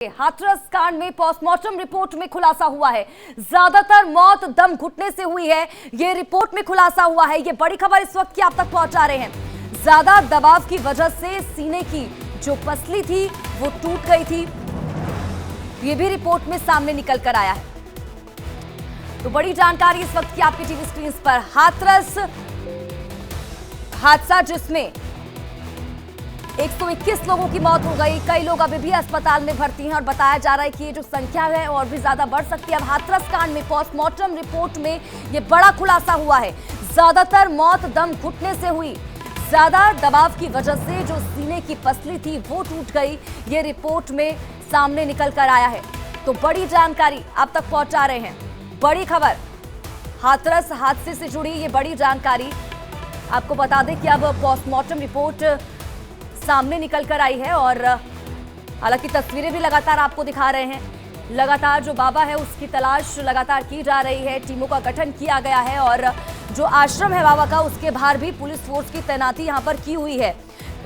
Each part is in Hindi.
हाथरस कांड में पोस्टमार्टम रिपोर्ट में खुलासा हुआ है, ज्यादातर मौत दम घुटने से हुई है। ये रिपोर्ट में खुलासा हुआ है। ये बड़ी खबर इस वक्त की आप तक पहुंचा रहे हैं। ज्यादा दबाव की वजह से सीने की जो पसली थी वो टूट गई थी। ये भी रिपोर्ट में सामने निकल कर आया है। तो बड़ी जानकारी इस वक्त की आपकी टीवी स्क्रीन पर। हाथरस हादसा जिसमें 121 लोगों की मौत हो गई, कई लोग अभी भी अस्पताल में भर्ती हैं और बताया जा रहा है कि ये जो संख्या है और भी ज्यादा बढ़ सकती है। अब हाथरस कांड में पोस्टमार्टम रिपोर्ट में ये बड़ा खुलासा हुआ है। ज्यादातर मौत दम घुटने से हुई, ज्यादा दबाव की वजह से जो सीने की पसली थी वो टूट गई। ये रिपोर्ट में सामने निकल कर आया है। तो बड़ी जानकारी आप तक पहुंचा रहे हैं। बड़ी खबर हाथरस हादसे से जुड़ी ये बड़ी जानकारी आपको बता दें कि अब पोस्टमार्टम रिपोर्ट सामने निकल कर आई है और हालांकि तस्वीरें भी लगातार आपको दिखा रहे हैं। लगातार जो बाबा है उसकी तलाश लगातार की जा रही है। टीमों का गठन किया गया है और जो आश्रम है बाबा का उसके बाहर भी पुलिस फोर्स की तैनाती यहां पर की हुई है।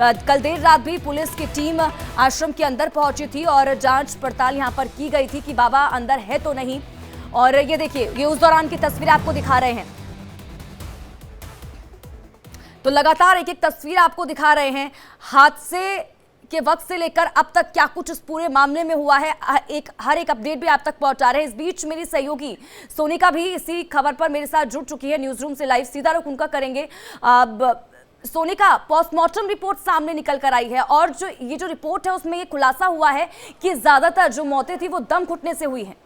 कल देर रात भी पुलिस की टीम आश्रम के अंदर पहुंची थी और जांच पड़ताल यहां पर की गई थी कि बाबा अंदर है तो नहीं। और ये देखिए, ये उस दौरान की तस्वीरें आपको दिखा रहे हैं। तो लगातार एक एक तस्वीर आपको दिखा रहे हैं। हादसे के वक्त से लेकर अब तक क्या कुछ इस पूरे मामले में हुआ है, हर एक अपडेट भी आप तक पहुंचा रहे हैं। इस बीच मेरी सहयोगी सोनिका भी इसी खबर पर मेरे साथ जुड़ चुकी है न्यूज रूम से लाइव। सीधा रुख उनका करेंगे। अब सोनिका, पोस्टमार्टम रिपोर्ट सामने निकल कर आई है और जो ये जो रिपोर्ट है उसमें ये खुलासा हुआ है कि ज्यादातर जो मौतें थी वो दम घुटने से हुई हैं।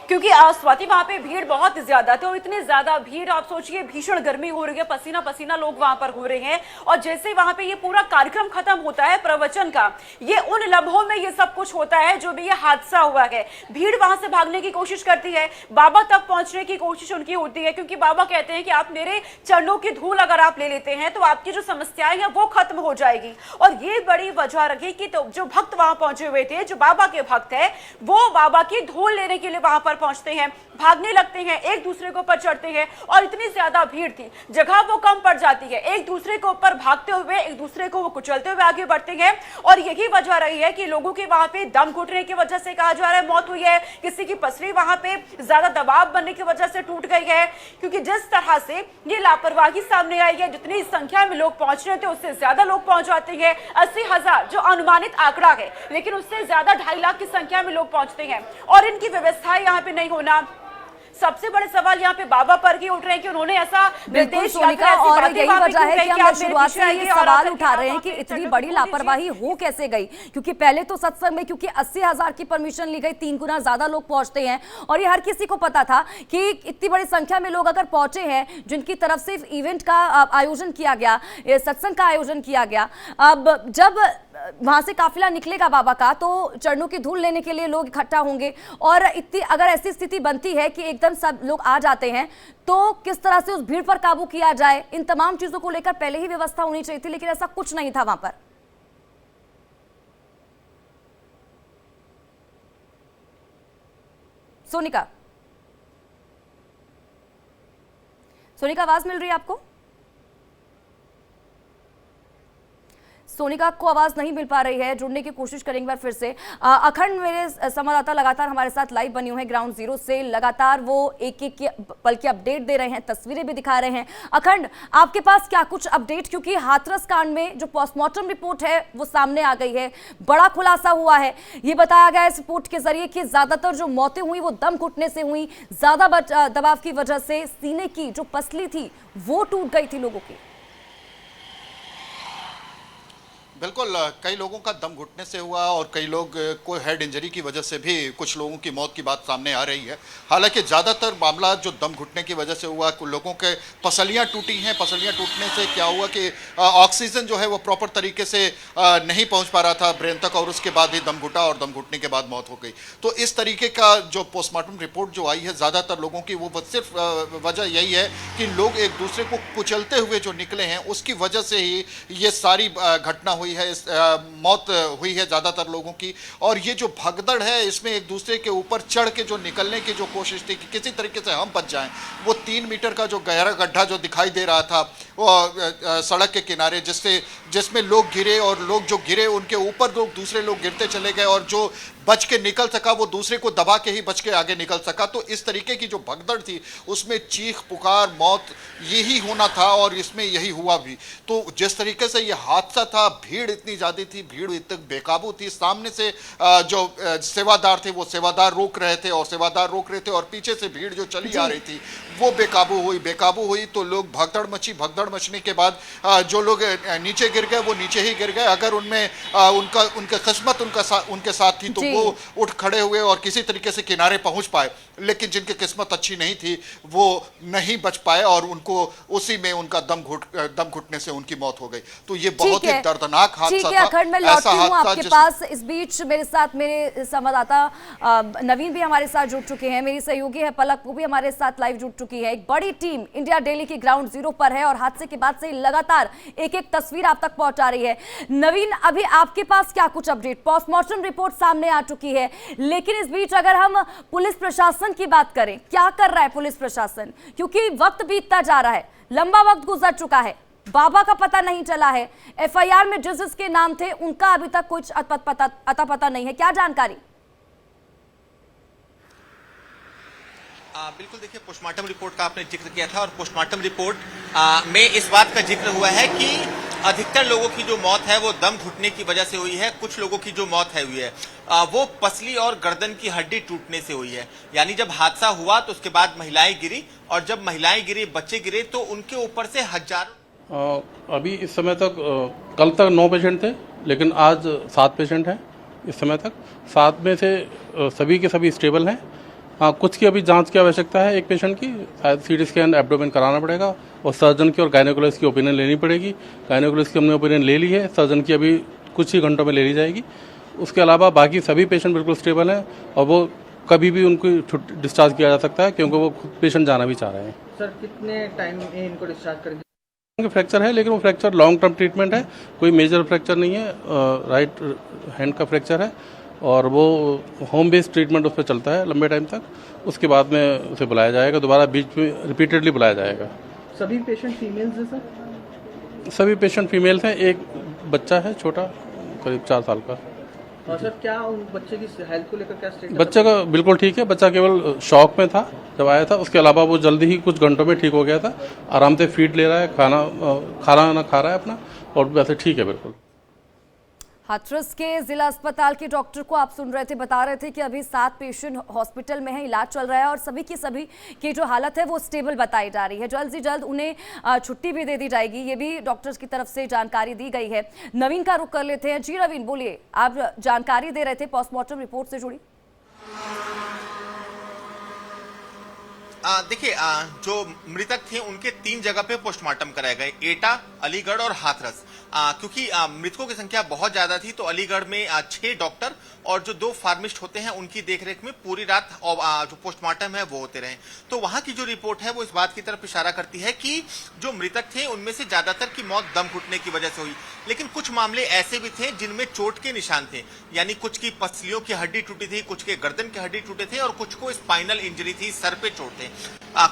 क्योंकि स्वाति वहां पे भीड़ बहुत ज्यादा थी और इतनी ज्यादा भीड़, आप सोचिए भीषण गर्मी हो रही है, पसीना पसीना लोग वहां पर हो रहे हैं। और जैसे वहां पे ये पूरा कार्यक्रम खत्म होता है प्रवचन का, ये उन लम्हों में ये सब कुछ होता है जो भी ये हादसा हुआ है। भीड़ वहां से भागने की कोशिश करती है, बाबा तक पहुंचने की कोशिश उनकी होती है, क्योंकि बाबा कहते हैं कि आप मेरे चरणों की धूल अगर आप ले लेते हैं तो आपकी जो समस्याएं हैं वो खत्म हो जाएगी। और ये बड़ी वजह रही कि तो जो भक्त वहां पहुंचे हुए थे, जो बाबा के भक्त है, वो बाबा की धूल लेने के लिए वहां पर पहुंचते हैं, भागने लगते हैं, एक दूसरे के ऊपर चढ़ते हैं। और इतनी ज्यादा भीड़ थी, जगह वो कम पड़ जाती है, एक दूसरे के ऊपर भागते हुए एक दूसरे को वो कुचलते हुए आगे बढ़ते हैं। और यही वजह रही है कि लोगों के वहां पे दम घुटने की वजह से कहा जा रहा है मौत हुई है। किसी की पसली वहां पे ज्यादा दबाव बनने की वजह से टूट गई है, क्योंकि जिस तरह से ये लापरवाही सामने आई है, जितनी संख्या में लोग पहुंच रहे थे उससे ज्यादा लोग पहुंच जाते हैं। 80,000 जो अनुमानित आंकड़ा है, लेकिन उससे ज्यादा 2.5 लाख की संख्या में लोग पहुंचते हैं और इनकी व्यवस्था यहाँ पे नहीं होना। सबसे बड़े सवाल यहाँ पे बाबा पर ही उठ रहे हैं कि उन्होंने ऐसा निर्देश और यही वजह है कि हम शुरुआत से ये सवाल उठा रहे हैं कि इतनी बड़ी लापरवाही हो कैसे गई। क्योंकि पहले तो सत्संग में क्योंकि 80,000 की परमिशन ली गई, 3 गुना ज्यादा लोग पहुंचते हैं और ये हर किसी को पता था कि इतनी बड़ी संख्या में लोग अगर पहुंचे हैं, जिनकी तरफ से इवेंट का आयोजन किया गया, सत्संग का आयोजन किया गया, अब जब वहां से काफिला निकलेगा बाबा का तो चरणों की धूल लेने के लिए लोग इकट्ठा होंगे। और इतनी अगर ऐसी स्थिति बनती है कि एकदम सब लोग आ जाते हैं तो किस तरह से उस भीड़ पर काबू किया जाए, इन तमाम चीजों को लेकर पहले ही व्यवस्था होनी चाहिए थी, लेकिन ऐसा कुछ नहीं था वहां पर। सोनिका, आवाज मिल रही है आपको? सोनिका को आवाज नहीं मिल पा रही है, जुड़ने की कोशिश करेंगे बार फिर से। अखंड मेरे संवाददाता लगातार हमारे साथ लाइव बनी हुए हैं ग्राउंड जीरो से, लगातार वो एक एक पल की अपडेट दे रहे हैं, तस्वीरें भी दिखा रहे हैं। अखंड, आपके पास क्या कुछ अपडेट, क्योंकि हाथरस कांड में जो पोस्टमार्टम रिपोर्ट है वो सामने आ गई है, बड़ा खुलासा हुआ है। ये बताया गया इस रिपोर्ट के जरिए कि ज्यादातर जो मौतें हुई वो दम घुटने से हुई, ज्यादा दबाव की वजह से सीने की जो पसली थी वो टूट गई थी लोगों की। बिल्कुल, कई लोगों का दम घुटने से हुआ और कई लोग को हेड इंजरी की वजह से भी कुछ लोगों की मौत की बात सामने आ रही है। हालांकि ज़्यादातर मामला जो दम घुटने की वजह से हुआ, कुछ लोगों के पसलियां टूटी हैं। पसलियां टूटने से क्या हुआ कि ऑक्सीजन जो है वो प्रॉपर तरीके से नहीं पहुंच पा रहा था ब्रेन तक और उसके बाद ही दम घुटा और दम घुटने के बाद मौत हो गई। तो इस तरीके का जो पोस्टमार्टम रिपोर्ट जो आई है ज़्यादातर लोगों की, वो सिर्फ वजह यही है कि लोग एक दूसरे को कुचलते हुए जो निकले हैं उसकी वजह से ही ये सारी घटना हुई है, मौत हुई है ज़्यादातर लोगों की। और ये जो भगदड़ है इसमें एक दूसरे के ऊपर चढ़ के जो निकलने की जो कोशिश थी कि किसी तरीके से हम बच जाएं, वो 3 मीटर का जो गहरा गड्ढा जो दिखाई दे रहा था वो सड़क के किनारे, जिसमें लोग गिरे और लोग जो गिरे उनके ऊपर लोग दूसरे लोग गिरते चले गए और जो बच के निकल सका, वो दूसरे को दबा के ही बच के आगे निकल सका। तो इस तरीके की जो भगदड़ थी उसमें चीख पुकार मौत यही होना था और इसमें यही हुआ भी। तो जिस तरीके से ये हादसा था, भीड़ इतनी ज्यादा थी, भीड़ इतनी बेकाबू थी, सामने से जो सेवादार थे वो सेवादार रोक रहे थे और पीछे से भीड़ जो चली आ रही थी वो बेकाबू हुई। तो लोग भगदड़ मचने के बाद जो लोग नीचे गिर गए वो नीचे ही गिर गए। अगर उनमें उनका किस्मत उनके साथ थी तो वो उठ खड़े हुए और किसी तरीके से किनारे पहुंच पाए, लेकिन जिनकी किस्मत अच्छी नहीं थी वो नहीं बच पाए और उनको उसी में उनका दम घुटने से उनकी मौत हो गई। तो ये बहुत ही दर्दनाक हादसा था। अखंड, मैं लौटती हूं आपके पास। इस बीच मेरे साथ मेरे संवाददाता नवीन भी हमारे साथ जुड़ चुके हैं, मेरी सहयोगी है पलक, वो भी हमारे साथ लाइव जुड़ चुकी है। एक बड़ी टीम इंडिया डेली की ग्राउंड जीरो पर है और हादसे के बाद से लगातार एक एक तस्वीर आप तक पहुंचा रही है। नवीन, अभी आपके पास क्या कुछ अपडेट? पोस्टमार्टम रिपोर्ट सामने आ चुकी है, लेकिन इस बीच अगर हम पुलिस प्रशासन की बात करें, क्या कर रहा है पुलिस प्रशासन? क्योंकि वक्त बीतता जा रहा है, लंबा वक्त गुजर चुका है, बाबा का पता नहीं चला है, एफआईआर में जिसके नाम थे उनका अभी तक कुछ अता पता नहीं है, क्या जानकारी? बिल्कुल, देखिए पोस्टमार्टम रिपोर्ट का आपने जिक्र किया था और पोस्टमार्टम रिपोर्ट में इस बात का जिक्र हुआ है कि अधिकतर लोगों की जो मौत है वो दम घुटने की वजह से हुई है। कुछ लोगों की जो मौत हुई है वो पसली और गर्दन की हड्डी टूटने से हुई है। यानी जब हादसा हुआ तो उसके बाद महिलाएं गिरी और जब महिलाएं गिरी, बच्चे गिरे तो उनके ऊपर से हजारों। अभी इस समय तक कल तक 9 पेशेंट थे, लेकिन आज 7 पेशेंट हैं। इस समय तक 7 में से सभी के सभी स्टेबल हैं। हाँ, कुछ की अभी जांच की आवश्यकता है। एक पेशेंट की शायद सीटी स्कैन एब्डोमेन कराना पड़ेगा और सर्जन की और गायनेकोलॉजिस्ट की ओपिनियन लेनी पड़ेगी। गायनेकोलॉजिस्ट की हमने ओपिनियन ले ली है, सर्जन की अभी कुछ ही घंटों में ले ली जाएगी। उसके अलावा बाकी सभी पेशेंट बिल्कुल स्टेबल हैं और वो कभी भी उनको डिस्चार्ज किया जा सकता है, क्योंकि वो खुद पेशेंट जाना भी चाह रहे हैं। सर, कितने टाइम में इनको डिस्चार्ज करेंगे? फ्रैक्चर है, लेकिन वो फ्रैक्चर लॉन्ग टर्म ट्रीटमेंट है, कोई मेजर फ्रैक्चर नहीं है। राइट हैंड का फ्रैक्चर है और वो होम बेस्ड ट्रीटमेंट उस पर चलता है लंबे टाइम तक। उसके बाद में उसे बुलाया जाएगा, दोबारा बीच में रिपीटेडली बुलाया जाएगा। सभी पेशेंट फीमेल्स हैं सर? सभी पेशेंट फीमेल्स हैं। एक बच्चा है छोटा, करीब 4 साल का। और सर, क्या उन बच्चे की हेल्थ को लेकर क्या स्टेटस? बच्चे का बिल्कुल ठीक है। बच्चा केवल शॉक में था जब आया था, उसके अलावा वो जल्दी ही कुछ घंटों में ठीक हो गया था। आराम से फीड ले रहा है, खाना खा रहा है अपना, और वैसे ठीक है बिल्कुल। हाथरस के जिला अस्पताल के डॉक्टर को आप सुन रहे थे, बता रहे थे कि अभी 7 पेशेंट हॉस्पिटल में हैं, इलाज चल रहा है और सभी की जो हालत है वो स्टेबल बताई जा रही है। जल्द से जल्द उन्हें छुट्टी भी दे दी जाएगी, ये भी डॉक्टर्स की तरफ से जानकारी दी गई है। नवीन का रुख कर लेते हैं। जी नवीन, बोलिए, आप जानकारी दे रहे थे पोस्टमार्टम रिपोर्ट से जुड़ी। देखिए, जो मृतक थे उनके 3 जगह पे पोस्टमार्टम कराए गए, एटा, अलीगढ़ और हाथरस। क्योंकि मृतकों की संख्या बहुत ज्यादा थी तो अलीगढ़ में 6 डॉक्टर और जो 2 फार्मिस्ट होते हैं उनकी देखरेख में पूरी रात जो पोस्टमार्टम है वो होते रहे। तो वहां की जो रिपोर्ट है वो इस बात की तरफ इशारा करती है कि जो मृतक थे उनमें से ज्यादातर की मौत दम घुटने की वजह से हुई, लेकिन कुछ मामले ऐसे भी थे जिनमें चोट के निशान थे। यानी कुछ की पसलियों की हड्डी टूटी थी, कुछ के गर्दन की हड्डी टूटे थे और कुछ को स्पाइनल इंजरी थी, सर पे चोट थे।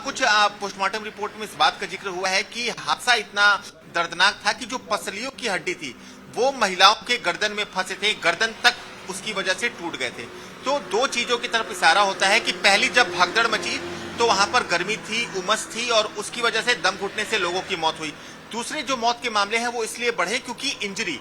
कुछ पोस्टमार्टम रिपोर्ट में इस बात का जिक्र हुआ है कि हादसा इतना दर्दनाक था कि जो पसलियों की हड्डी थी वो महिलाओं के गर्दन में फंसे थे, गर्दन तक उसकी वजह से टूट गए थे। तो 2 चीजों की तरफ इशारा होता है कि पहली जब भगदड़ मची तो वहां पर गर्मी थी, उमस थी और उसकी वजह से दम घुटने से लोगों की मौत हुई। दूसरे जो मौत के मामले हैं वो इसलिए बढ़े क्योंकि इंजरी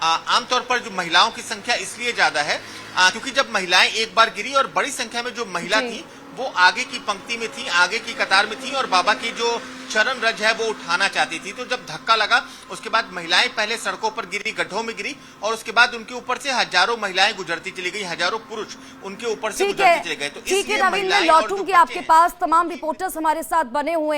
आमतौर पर जो महिलाओं की संख्या इसलिए ज्यादा है क्योंकि जब महिलाएं एक बार गिरी और बड़ी संख्या में जो महिला थी वो आगे की पंक्ति में थी, आगे की कतार में थी और बाबा की जो चरण रज है वो उठाना चाहती थी। तो जब धक्का लगा उसके बाद महिलाएं पहले सड़कों पर गिरी, गड्ढों में गिरी और उसके बाद उनके ऊपर से हजारों महिलाएं गुजरती चली गई, हजारों पुरुष उनके ऊपर से गुजरते चले गए। तो ठीक है नवीन, मैं लौटूंगी आपके पास। तमाम रिपोर्टर्स हमारे साथ बने हुए